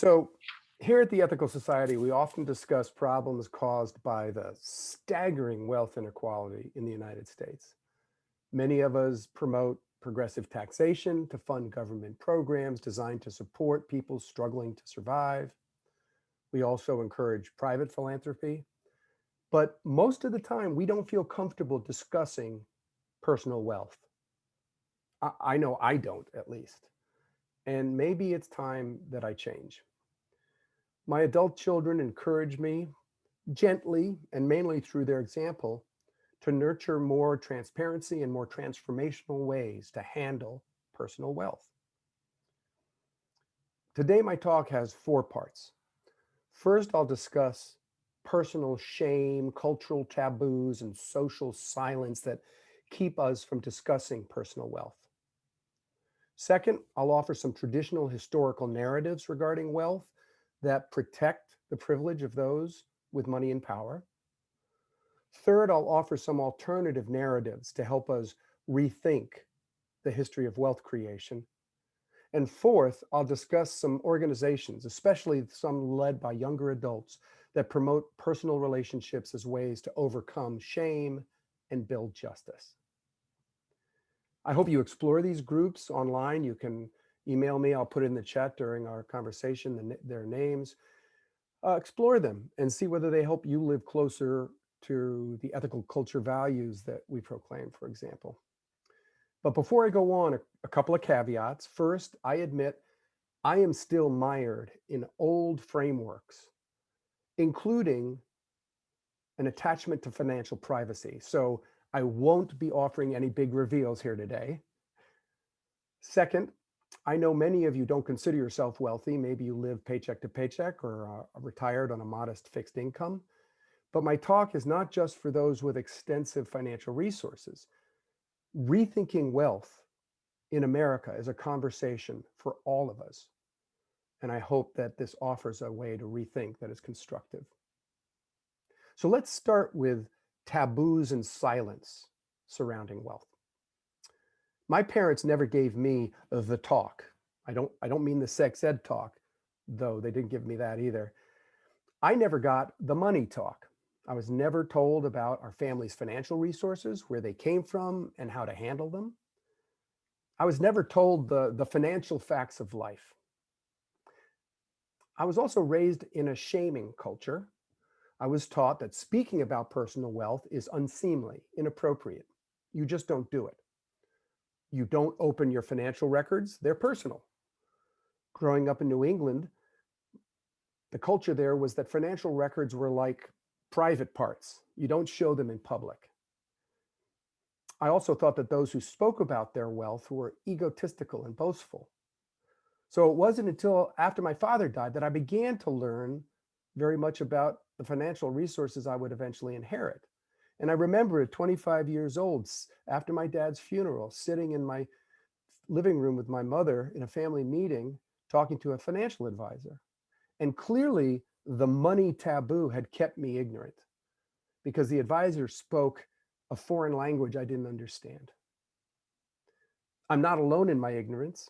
So, here at the Ethical Society, we often discuss problems caused by the staggering wealth inequality in the United States. Many of us promote progressive taxation to fund government programs designed to support people struggling to survive. We also encourage private philanthropy, but most of the time, we don't feel comfortable discussing personal wealth. I know I don't, at least. And maybe it's time that I change. My adult children encourage me gently and mainly through their example to nurture more transparency and more transformational ways to handle personal wealth. Today, my talk has four parts. First, I'll discuss personal shame, cultural taboos, and social silence that keep us from discussing personal wealth. Second, I'll offer some traditional historical narratives regarding wealth that protect the privilege of those with money and power. Third, I'll offer some alternative narratives to help us rethink the history of wealth creation. And fourth, I'll discuss some organizations, especially some led by younger adults, that promote personal relationships as ways to overcome shame and build justice. I hope you explore these groups online. You can email me. I'll put it in the chat during our conversation, their names. Explore them and see whether they help you live closer to the ethical culture values that we proclaim, for example. But before I go on, a couple of caveats. First, I admit I am still mired in old frameworks, including an attachment to financial privacy. So I won't be offering any big reveals here today. Second, I know many of you don't consider yourself wealthy. Maybe you live paycheck to paycheck or are retired on a modest fixed income. But my talk is not just for those with extensive financial resources. Rethinking wealth in America is a conversation for all of us. And I hope that this offers a way to rethink that is constructive. So let's start with taboos and silence surrounding wealth. My parents never gave me the talk. I don't mean the sex ed talk, though they didn't give me that either. I never got the money talk. I was never told about our family's financial resources, where they came from, and how to handle them. I was never told the financial facts of life. I was also raised in a shaming culture. I was taught that speaking about personal wealth is unseemly, inappropriate. You just don't do it. You don't open your financial records, they're personal. Growing up in New England, the culture there was that financial records were like private parts. You don't show them in public. I also thought that those who spoke about their wealth were egotistical and boastful. So it wasn't until after my father died that I began to learn very much about the financial resources I would eventually inherit. And I remember at 25 years old, after my dad's funeral, sitting in my living room with my mother in a family meeting, talking to a financial advisor. And clearly, the money taboo had kept me ignorant because the advisor spoke a foreign language I didn't understand. I'm not alone in my ignorance.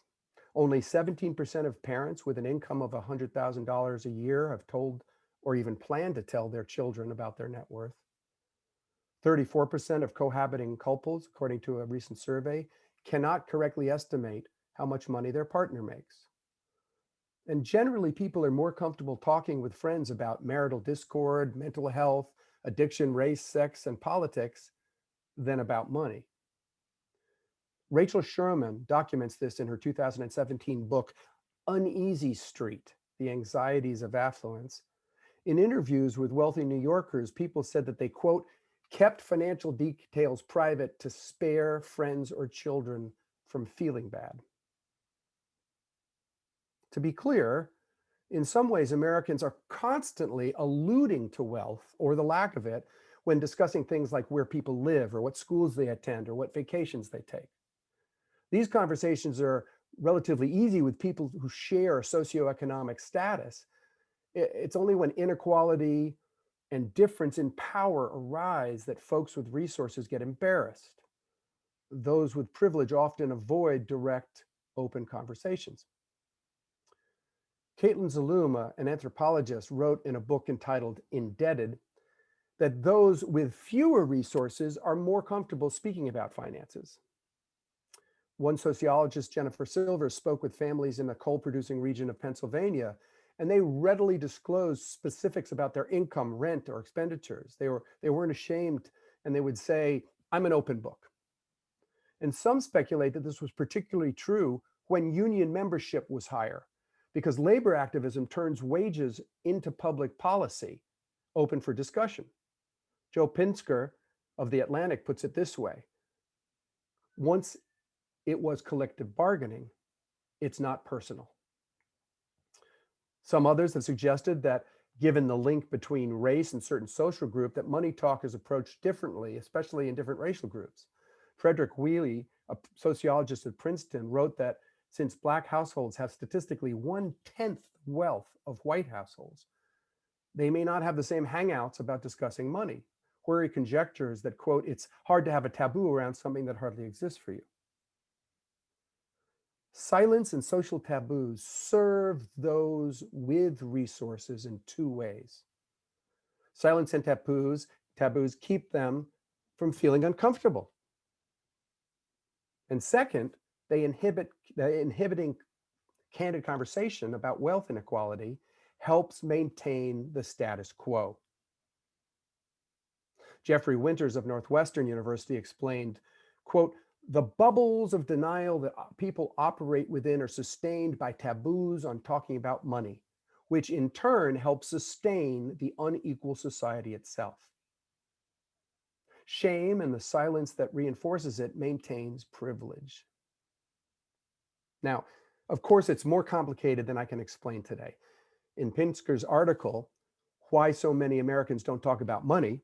Only 17% of parents with an income of $100,000 a year have told or even plan to tell their children about their net worth. 34% of cohabiting couples, according to a recent survey, cannot correctly estimate how much money their partner makes. And generally, people are more comfortable talking with friends about marital discord, mental health, addiction, race, sex, and politics than about money. Rachel Sherman documents this in her 2017 book, Uneasy Street: The Anxieties of Affluence. In interviews with wealthy New Yorkers, people said that they, quote, kept financial details private to spare friends or children from feeling bad. To be clear, in some ways, Americans are constantly alluding to wealth or the lack of it when discussing things like where people live or what schools they attend or what vacations they take. These conversations are relatively easy with people who share socioeconomic status. It's only when inequality and difference in power arise that folks with resources get embarrassed. Those with privilege often avoid direct, open conversations. Caitlin Zaluma, an anthropologist, wrote in a book entitled Indebted that those with fewer resources are more comfortable speaking about finances. One sociologist, Jennifer Silvers, spoke with families in the coal producing region of Pennsylvania, and they readily disclosed specifics about their income, rent, or expenditures. They weren't ashamed, and they would say, I'm an open book. And some speculate that this was particularly true when union membership was higher, because labor activism turns wages into public policy, open for discussion. Joe Pinsker of The Atlantic puts it this way: once it was collective bargaining, it's not personal. Some others have suggested that given the link between race and certain social group, that money talk is approached differently, especially in different racial groups. Frederick Wheely, a sociologist at Princeton, wrote that since Black households have statistically 1/10 wealth of white households, they may not have the same hangouts about discussing money, where he conjectures that, quote, it's hard to have a taboo around something that hardly exists for you. Silence and social taboos serve those with resources in two ways. Silence and taboos keep them from feeling uncomfortable. And second, inhibiting candid conversation about wealth inequality helps maintain the status quo. Jeffrey Winters of Northwestern University explained, quote, the bubbles of denial that people operate within are sustained by taboos on talking about money, which in turn helps sustain the unequal society itself. Shame and the silence that reinforces it maintains privilege. Now, of course, it's more complicated than I can explain today. In Pinsker's article, Why So Many Americans Don't Talk About Money,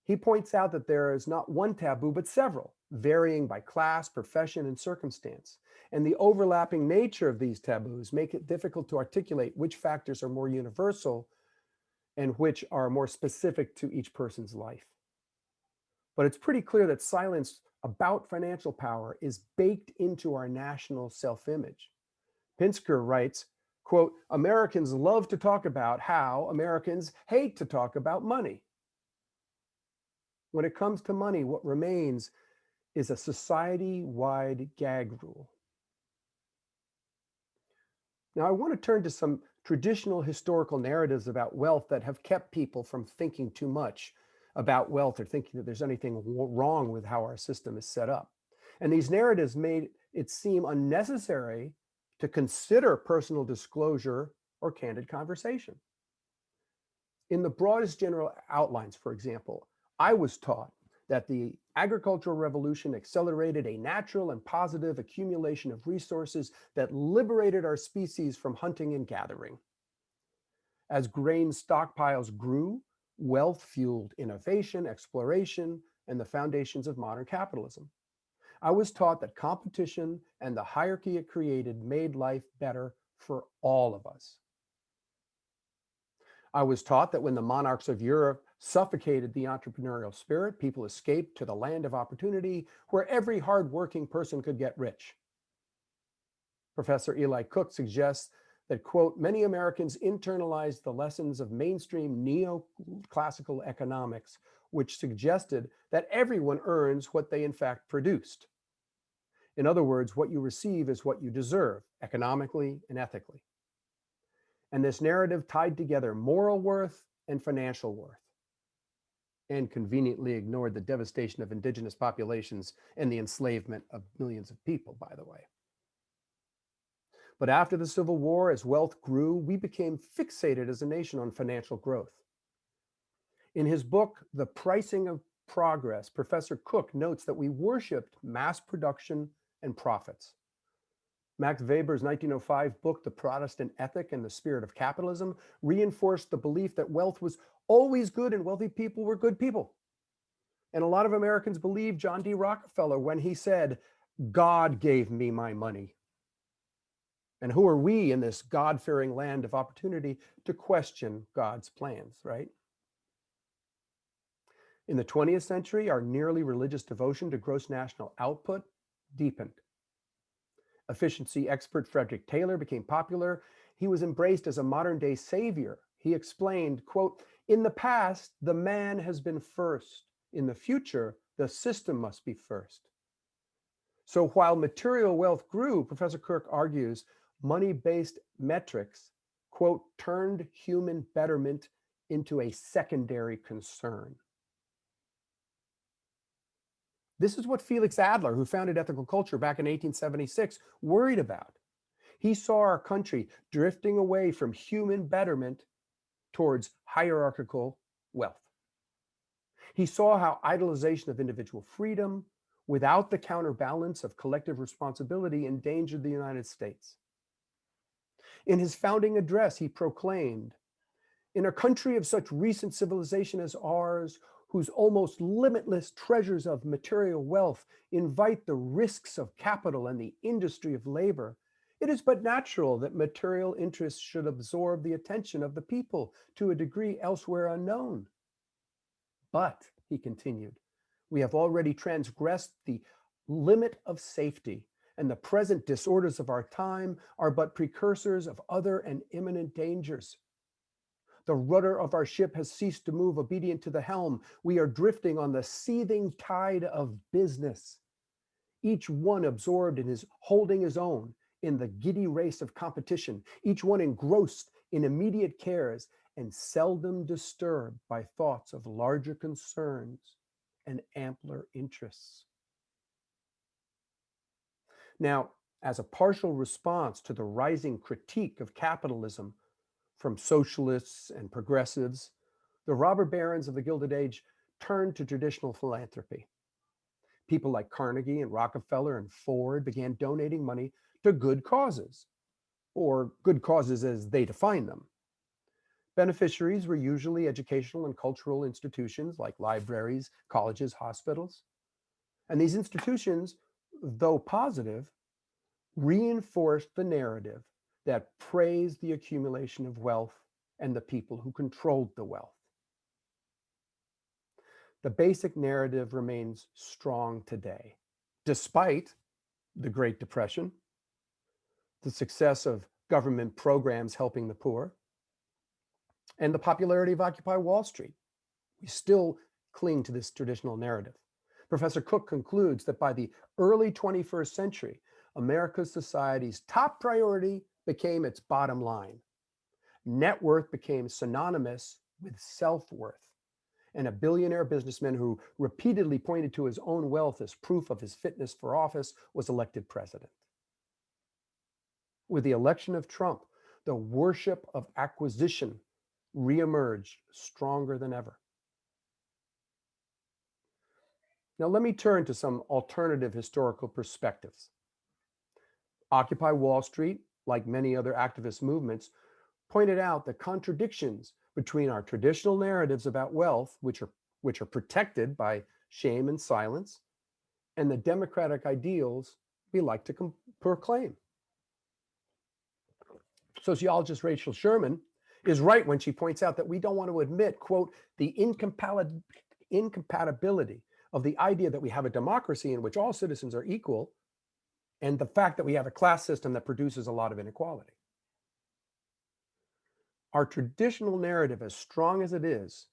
he points out that there is not one taboo, but several, varying by class, profession, and circumstance. And the overlapping nature of these taboos make it difficult to articulate which factors are more universal and which are more specific to each person's life. But it's pretty clear that silence about financial power is baked into our national self-image. Pinsker writes, quote, Americans love to talk about how Americans hate to talk about money. When it comes to money, what remains is a society-wide gag rule. Now, I want to turn to some traditional historical narratives about wealth that have kept people from thinking too much about wealth or thinking that there's anything wrong with how our system is set up. And these narratives made it seem unnecessary to consider personal disclosure or candid conversation. In the broadest general outlines, for example, I was taught that the agricultural revolution accelerated a natural and positive accumulation of resources that liberated our species from hunting and gathering. As grain stockpiles grew, wealth fueled innovation, exploration, and the foundations of modern capitalism. I was taught that competition and the hierarchy it created made life better for all of us. I was taught that when the monarchs of Europe suffocated the entrepreneurial spirit, people escaped to the land of opportunity where every hardworking person could get rich. Professor Eli Cook suggests that, quote, many Americans internalized the lessons of mainstream neoclassical economics, which suggested that everyone earns what they in fact produced. In other words, what you receive is what you deserve, economically and ethically. And this narrative tied together moral worth and financial worth, and conveniently ignored the devastation of indigenous populations and the enslavement of millions of people, by the way. But after the Civil War, as wealth grew, we became fixated as a nation on financial growth. In his book, The Pricing of Progress, Professor Cook notes that we worshiped mass production and profits. Max Weber's 1905 book, The Protestant Ethic and the Spirit of Capitalism, reinforced the belief that wealth was always good and wealthy people were good people. And a lot of Americans believed John D. Rockefeller when he said, God gave me my money. And who are we in this God-fearing land of opportunity to question God's plans, right? In the 20th century, our nearly religious devotion to gross national output deepened. Efficiency expert Frederick Taylor became popular. He was embraced as a modern day savior. He explained, quote, "In the past, the man has been first. In the future, the system must be first." So while material wealth grew, Professor Kirk argues money-based metrics, quote, "turned human betterment into a secondary concern." This is what Felix Adler, who founded ethical culture back in 1876, worried about. He saw our country drifting away from human betterment towards hierarchical wealth. He saw how idolization of individual freedom without the counterbalance of collective responsibility endangered the United States. In his founding address, he proclaimed, "In a country of such recent civilization as ours, whose almost limitless treasures of material wealth invite the risks of capital and the industry of labor, it is but natural that material interests should absorb the attention of the people to a degree elsewhere unknown. But," he continued, "we have already transgressed the limit of safety, and the present disorders of our time are but precursors of other and imminent dangers. The rudder of our ship has ceased to move obedient to the helm. We are drifting on the seething tide of business, each one absorbed in his holding his own in the giddy race of competition, each one engrossed in immediate cares and seldom disturbed by thoughts of larger concerns and ampler interests." Now, as a partial response to the rising critique of capitalism from socialists and progressives, the robber barons of the Gilded Age turned to traditional philanthropy. People like Carnegie and Rockefeller and Ford began donating money to good causes, or good causes as they define them. Beneficiaries were usually educational and cultural institutions like libraries, colleges, hospitals. And these institutions, though positive, reinforced the narrative that praised the accumulation of wealth and the people who controlled the wealth. The basic narrative remains strong today, despite the Great Depression, the success of government programs helping the poor, and the popularity of Occupy Wall Street. We still cling to this traditional narrative. Professor Cook concludes that by the early 21st century, America's society's top priority became its bottom line. Net worth became synonymous with self-worth. And a billionaire businessman who repeatedly pointed to his own wealth as proof of his fitness for office was elected president. With the election of Trump, the worship of acquisition reemerged stronger than ever. Now, let me turn to some alternative historical perspectives. Occupy Wall Street, like many other activist movements, pointed out the contradictions between our traditional narratives about wealth, which are protected by shame and silence, and the democratic ideals we like to proclaim. Sociologist Rachel Sherman is right when she points out that we don't want to admit, quote, "the incompatibility of the idea that we have a democracy in which all citizens are equal and the fact that we have a class system that produces a lot of inequality." Our traditional narrative, as strong as it is,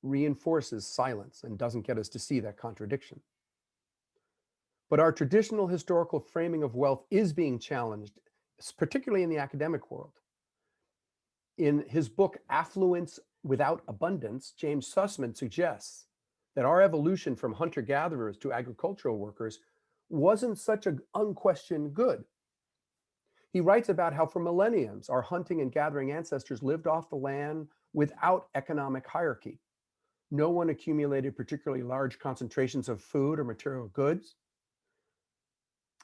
reinforces silence and doesn't get us to see that contradiction. But our traditional historical framing of wealth is being challenged, particularly in the academic world. In his book, Affluence Without Abundance, James Sussman suggests that our evolution from hunter-gatherers to agricultural workers wasn't such an unquestioned good. He writes about how for millenniums, our hunting and gathering ancestors lived off the land without economic hierarchy. No one accumulated particularly large concentrations of food or material goods.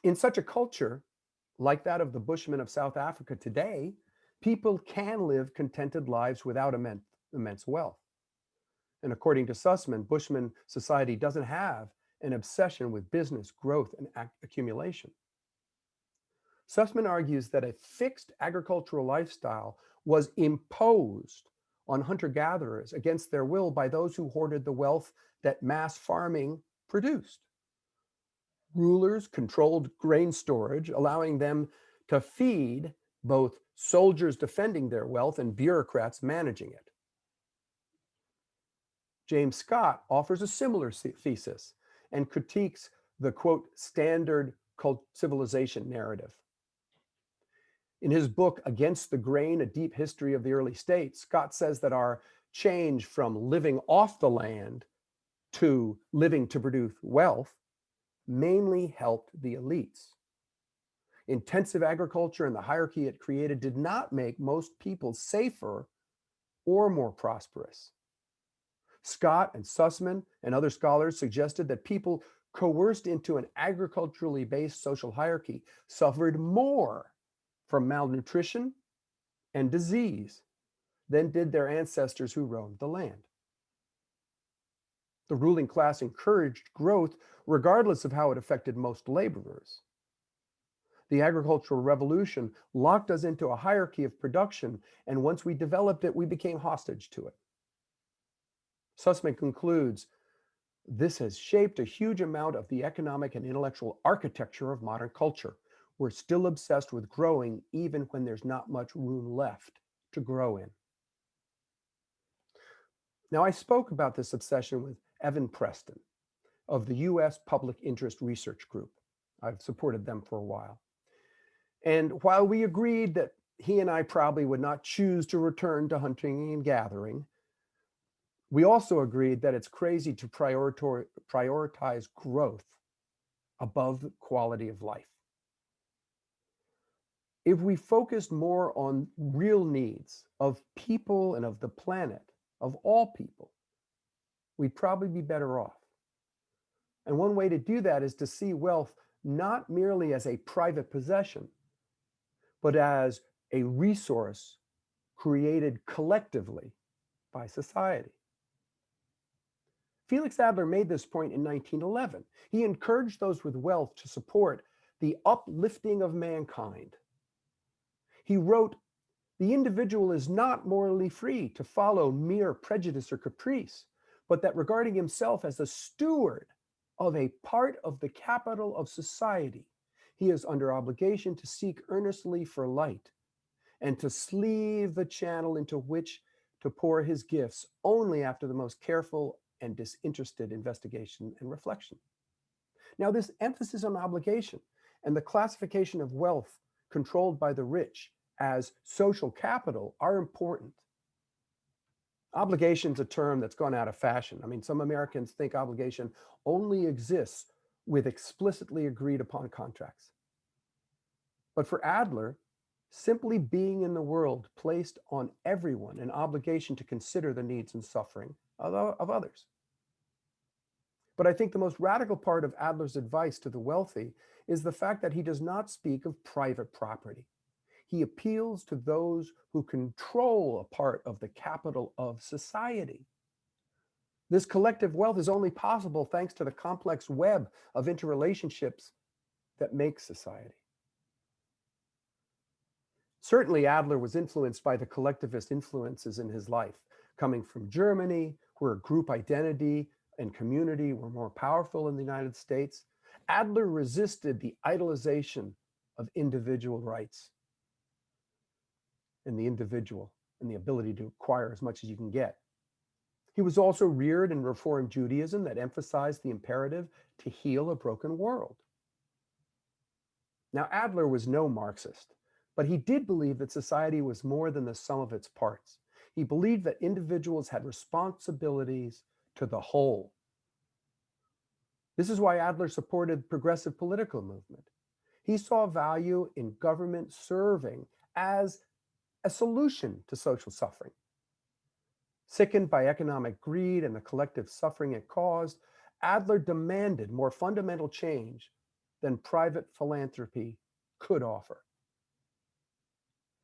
In such a culture, like that of the Bushmen of South Africa today, people can live contented lives without immense wealth. And according to Sussman, Bushman society doesn't have an obsession with business, growth, and accumulation. Sussman argues that a fixed agricultural lifestyle was imposed on hunter-gatherers against their will by those who hoarded the wealth that mass farming produced. Rulers controlled grain storage, allowing them to feed both soldiers defending their wealth and bureaucrats managing it. James Scott offers a similar thesis and critiques the quote, standard civilization narrative. In his book, Against the Grain, A Deep History of the Early States, Scott says that our change from living off the land to living to produce wealth mainly helped the elites. Intensive agriculture and the hierarchy it created did not make most people safer or more prosperous. Scott and Sussman and other scholars suggested that people coerced into an agriculturally based social hierarchy suffered more from malnutrition and disease than did their ancestors who roamed the land. The ruling class encouraged growth regardless of how it affected most laborers. The agricultural revolution locked us into a hierarchy of production, and once we developed it, we became hostage to it. Sussman concludes, this has shaped a huge amount of the economic and intellectual architecture of modern culture. We're still obsessed with growing even when there's not much room left to grow in. Now, I spoke about this obsession with Evan Preston of the US Public Interest Research Group. I've supported them for a while. And while we agreed that he and I probably would not choose to return to hunting and gathering, we also agreed that it's crazy to prioritize growth above quality of life. If we focused more on real needs of people and of the planet, of all people, we'd probably be better off. And one way to do that is to see wealth not merely as a private possession, but as a resource created collectively by society. Felix Adler made this point in 1911. He encouraged those with wealth to support the uplifting of mankind. He wrote, the individual is not morally free to follow mere prejudice or caprice, but that regarding himself as the steward of a part of the capital of society, he is under obligation to seek earnestly for light and to sleeve the channel into which to pour his gifts only after the most careful and disinterested investigation and reflection. Now, this emphasis on obligation and the classification of wealth controlled by the rich as social capital are important. Obligation's a term that's gone out of fashion. I mean, some Americans think obligation only exists with explicitly agreed upon contracts. But for Adler, simply being in the world placed on everyone an obligation to consider the needs and suffering of others. But I think the most radical part of Adler's advice to the wealthy is the fact that he does not speak of private property. He appeals to those who control a part of the capital of society. This collective wealth is only possible thanks to the complex web of interrelationships that make society. Certainly, Adler was influenced by the collectivist influences in his life, coming from Germany, where group identity and community were more powerful in the United States. Adler resisted the idolization of individual rights and the individual and the ability to acquire as much as you can get. He was also reared in Reform Judaism that emphasized the imperative to heal a broken world. Now, Adler was no Marxist, but he did believe that society was more than the sum of its parts. He believed that individuals had responsibilities to the whole. This is why Adler supported progressive political movement. He saw value in government serving as a solution to social suffering. Sickened by economic greed and the collective suffering it caused, Adler demanded more fundamental change than private philanthropy could offer.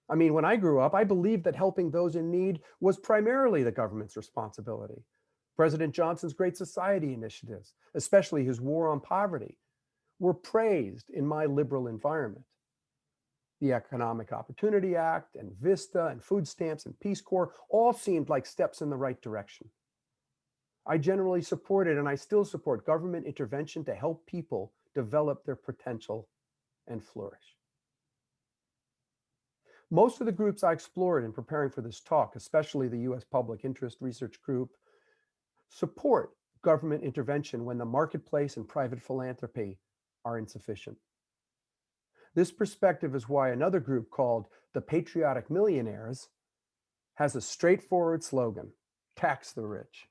I mean, when I grew up, I believed that helping those in need was primarily the government's responsibility. President Johnson's Great Society initiatives, especially his war on poverty, were praised in my liberal environment. The Economic Opportunity Act and VISTA and food stamps and Peace Corps all seemed like steps in the right direction. I generally supported, and I still support, government intervention to help people develop their potential and flourish. Most of the groups I explored in preparing for this talk, especially the US Public Interest Research Group, support government intervention when the marketplace and private philanthropy are insufficient. This perspective is why another group called the Patriotic Millionaires has a straightforward slogan: tax the rich.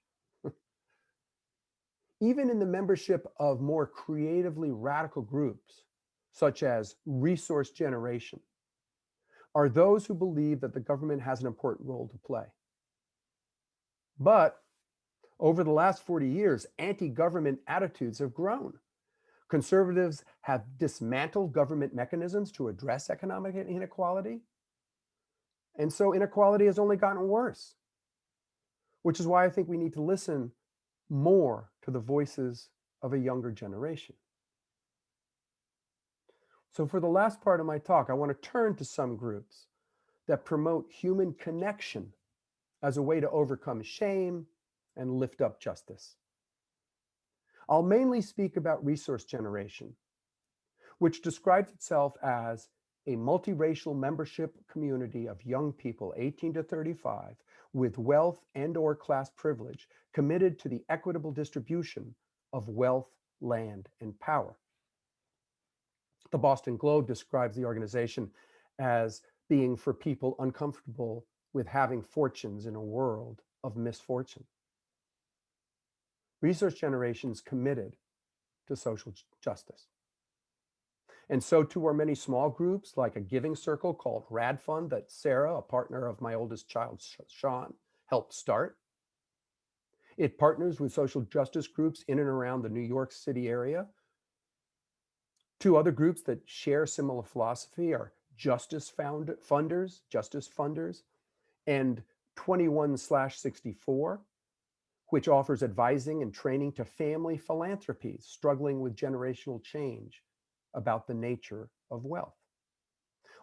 Even in the membership of more creatively radical groups, such as resource generation, are those who believe that the government has an important role to play. But over the last 40 years, anti-government attitudes have grown. Conservatives have dismantled government mechanisms to address economic inequality. And so inequality has only gotten worse, which is why I think we need to listen more to the voices of a younger generation. So for the last part of my talk, I want to turn to some groups that promote human connection as a way to overcome shame and lift up justice. I'll mainly speak about resource generation, which describes itself as a multiracial membership community of young people 18 to 35 with wealth and/or class privilege committed to the equitable distribution of wealth, land, and power. The Boston Globe describes the organization as being for people uncomfortable with having fortunes in a world of misfortune. Resource generation is committed to social justice. And so too are many small groups like a giving circle called Rad Fund that Sarah, a partner of my oldest child, Sean, helped start. It partners with social justice groups in and around the New York City area. Two other groups that share similar philosophy are Justice Funders, and 21/64, which offers advising and training to family philanthropies struggling with generational change about the nature of wealth.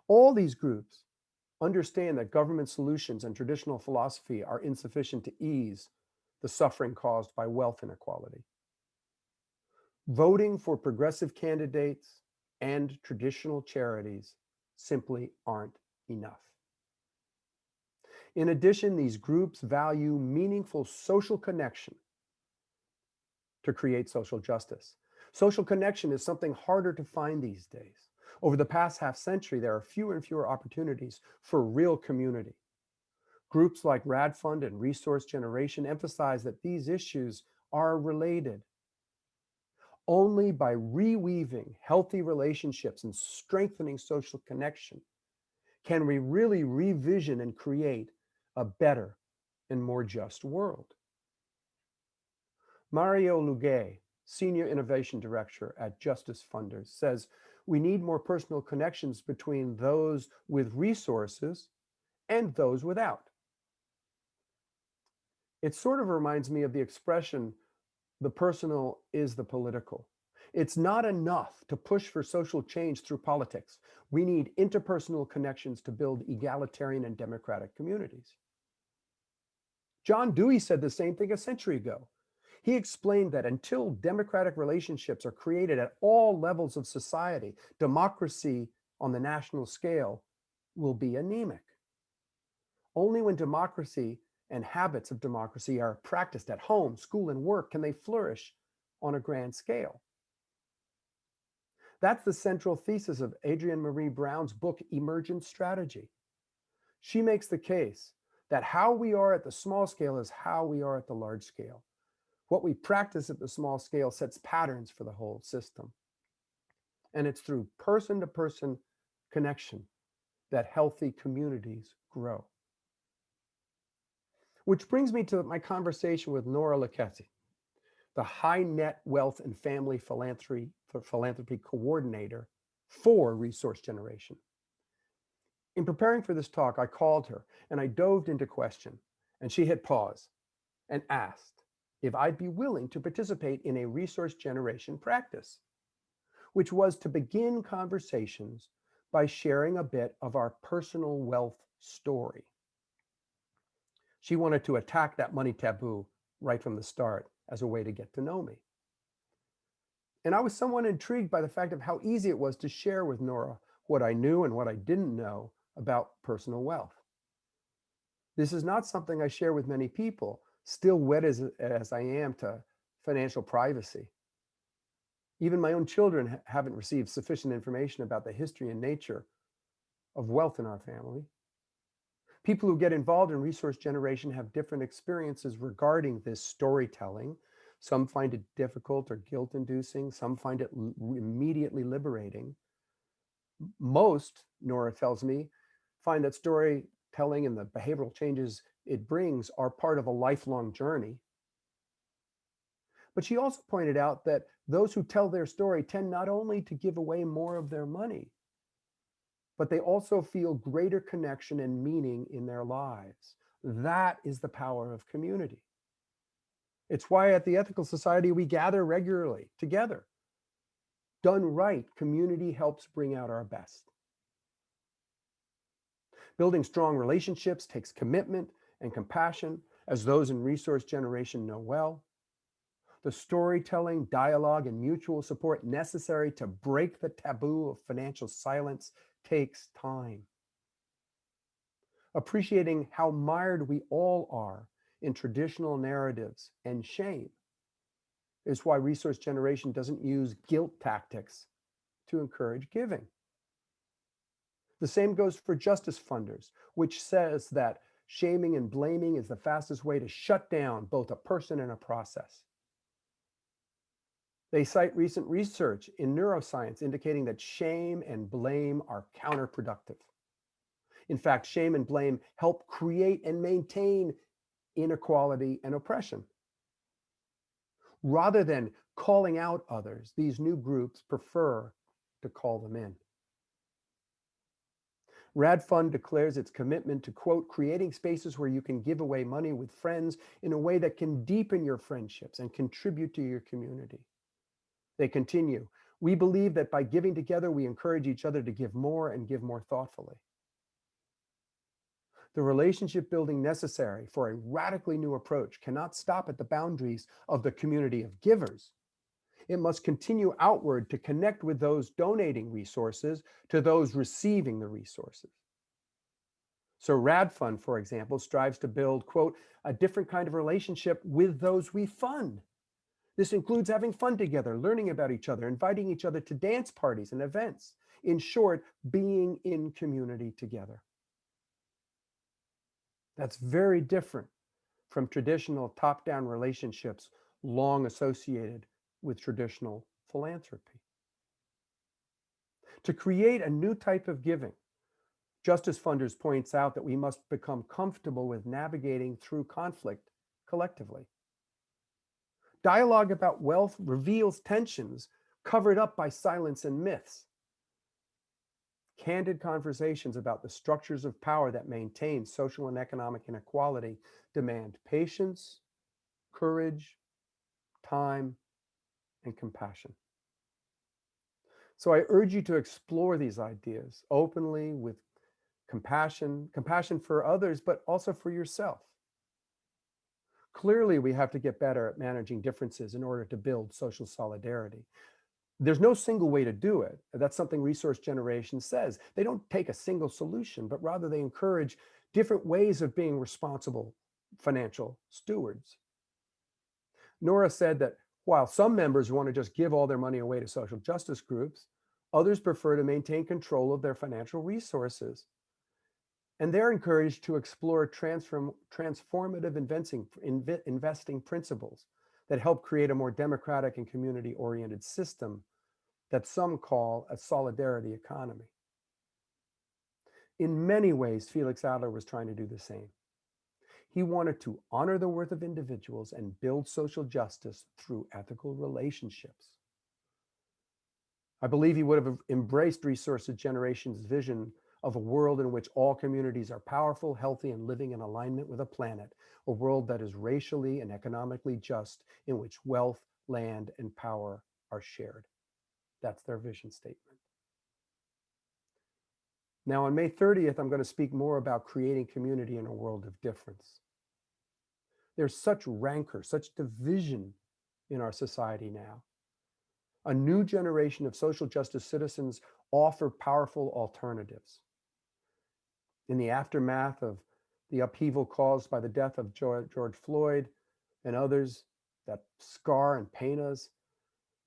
All these groups understand that government solutions and traditional philosophy are insufficient to ease the suffering caused by wealth inequality. Voting for progressive candidates and traditional charities simply aren't enough. In addition, these groups value meaningful social connection to create social justice. Social connection is something harder to find these days. Over the past half century, there are fewer and fewer opportunities for real community. Groups like Rad Fund and Resource Generation emphasize that these issues are related. Only by reweaving healthy relationships and strengthening social connection can we really revision and create a better and more just world. Mario Lugue, Senior Innovation Director at Justice Funders, says we need more personal connections between those with resources and those without. It sort of reminds me of the expression, the personal is the political. It's not enough to push for social change through politics. We need interpersonal connections to build egalitarian and democratic communities. John Dewey said the same thing a century ago. He explained that until democratic relationships are created at all levels of society, democracy on the national scale will be anemic. Only when democracy and habits of democracy are practiced at home, school, and work can they flourish on a grand scale. That's the central thesis of Adrienne Marie Brown's book, Emergent Strategy. She makes the case that how we are at the small scale is how we are at the large scale. What we practice at the small scale sets patterns for the whole system. And it's through person-to-person connection that healthy communities grow. Which brings me to my conversation with Nora Lucchesi, the High Net Wealth and Family Philanthropy Coordinator for Resource Generation. In preparing for this talk, I called her and I dove into question, and she hit pause and asked if I'd be willing to participate in a resource generation practice, which was to begin conversations by sharing a bit of our personal wealth story. She wanted to attack that money taboo right from the start as a way to get to know me. And I was somewhat intrigued by the fact of how easy it was to share with Nora what I knew and what I didn't know about personal wealth. This is not something I share with many people, still wed as I am to financial privacy. Even my own children haven't received sufficient information about the history and nature of wealth in our family. People who get involved in resource generation have different experiences regarding this storytelling. Some find it difficult or guilt inducing, some find it immediately liberating. Most, Nora tells me, find that storytelling and the behavioral changes it brings are part of a lifelong journey. But she also pointed out that those who tell their story tend not only to give away more of their money, but they also feel greater connection and meaning in their lives. That is the power of community. It's why at the Ethical Society we gather regularly together. Done right, community helps bring out our best. Building strong relationships takes commitment and compassion, as those in resource generation know well. The storytelling, dialogue, and mutual support necessary to break the taboo of financial silence takes time. Appreciating how mired we all are in traditional narratives and shame is why resource generation doesn't use guilt tactics to encourage giving. The same goes for justice funders, which says that shaming and blaming is the fastest way to shut down both a person and a process. They cite recent research in neuroscience indicating that shame and blame are counterproductive. In fact, shame and blame help create and maintain inequality and oppression. Rather than calling out others, these new groups prefer to call them in. RadFund declares its commitment to, quote, creating spaces where you can give away money with friends in a way that can deepen your friendships and contribute to your community. They continue, we believe that by giving together, we encourage each other to give more and give more thoughtfully. The relationship building necessary for a radically new approach cannot stop at the boundaries of the community of givers. It must continue outward to connect with those donating resources to those receiving the resources. So RadFund, for example, strives to build, quote, a different kind of relationship with those we fund. This includes having fun together, learning about each other, inviting each other to dance parties and events. In short, being in community together. That's very different from traditional top-down relationships long associated with traditional philanthropy. To create a new type of giving, Justice Funders points out that we must become comfortable with navigating through conflict collectively. Dialogue about wealth reveals tensions covered up by silence and myths. Candid conversations about the structures of power that maintain social and economic inequality demand patience, courage, time, and compassion. So I urge you to explore these ideas openly with compassion for others, but also for yourself. Clearly, we have to get better at managing differences in order to build social solidarity. There's no single way to do it. That's something resource generation says. They don't take a single solution, but rather they encourage different ways of being responsible financial stewards. Nora said that while some members want to just give all their money away to social justice groups, others prefer to maintain control of their financial resources. And they're encouraged to explore transformative investing principles that help create a more democratic and community-oriented system that some call a solidarity economy. In many ways, Felix Adler was trying to do the same. He wanted to honor the worth of individuals and build social justice through ethical relationships. I believe he would have embraced resource generation's vision of a world in which all communities are powerful, healthy, and living in alignment with a planet, a world that is racially and economically just, in which wealth, land, and power are shared. That's their vision statement. Now, on May 30th, I'm going to speak more about creating community in a world of difference. There's such rancor, such division in our society now. A new generation of social justice citizens offer powerful alternatives. In the aftermath of the upheaval caused by the death of George Floyd and others that scar and pain us,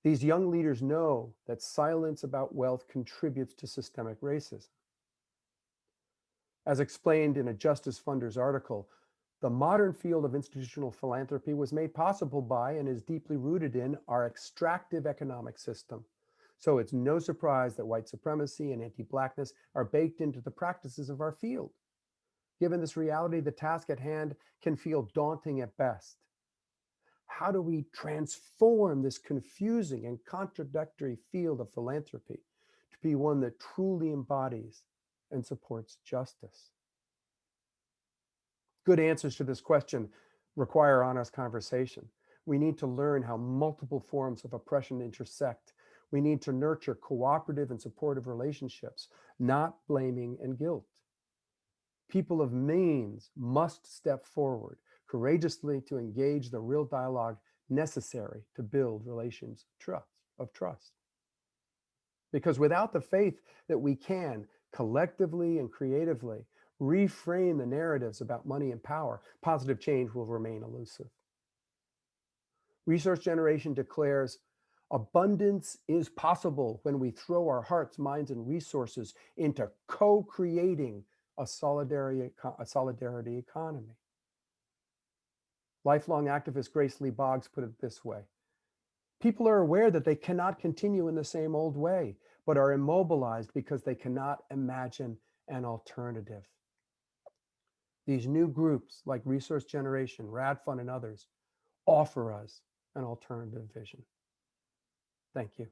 these young leaders know that silence about wealth contributes to systemic racism. As explained in a Justice Funders article, the modern field of institutional philanthropy was made possible by and is deeply rooted in our extractive economic system. So it's no surprise that white supremacy and anti-Blackness are baked into the practices of our field. Given this reality, the task at hand can feel daunting at best. How do we transform this confusing and contradictory field of philanthropy to be one that truly embodies and supports justice? Good answers to this question require honest conversation. We need to learn how multiple forms of oppression intersect. We need to nurture cooperative and supportive relationships, not blaming and guilt. People of means must step forward courageously to engage the real dialogue necessary to build relations of trust. Because without the faith that we can collectively and creatively reframe the narratives about money and power, positive change will remain elusive. Resource Generation declares abundance is possible when we throw our hearts, minds, and resources into co-creating a solidarity economy. Lifelong activist Grace Lee Boggs put it this way: people are aware that they cannot continue in the same old way, but are immobilized because they cannot imagine an alternative. These new groups like Resource Generation, RadFund, and others offer us an alternative vision. Thank you.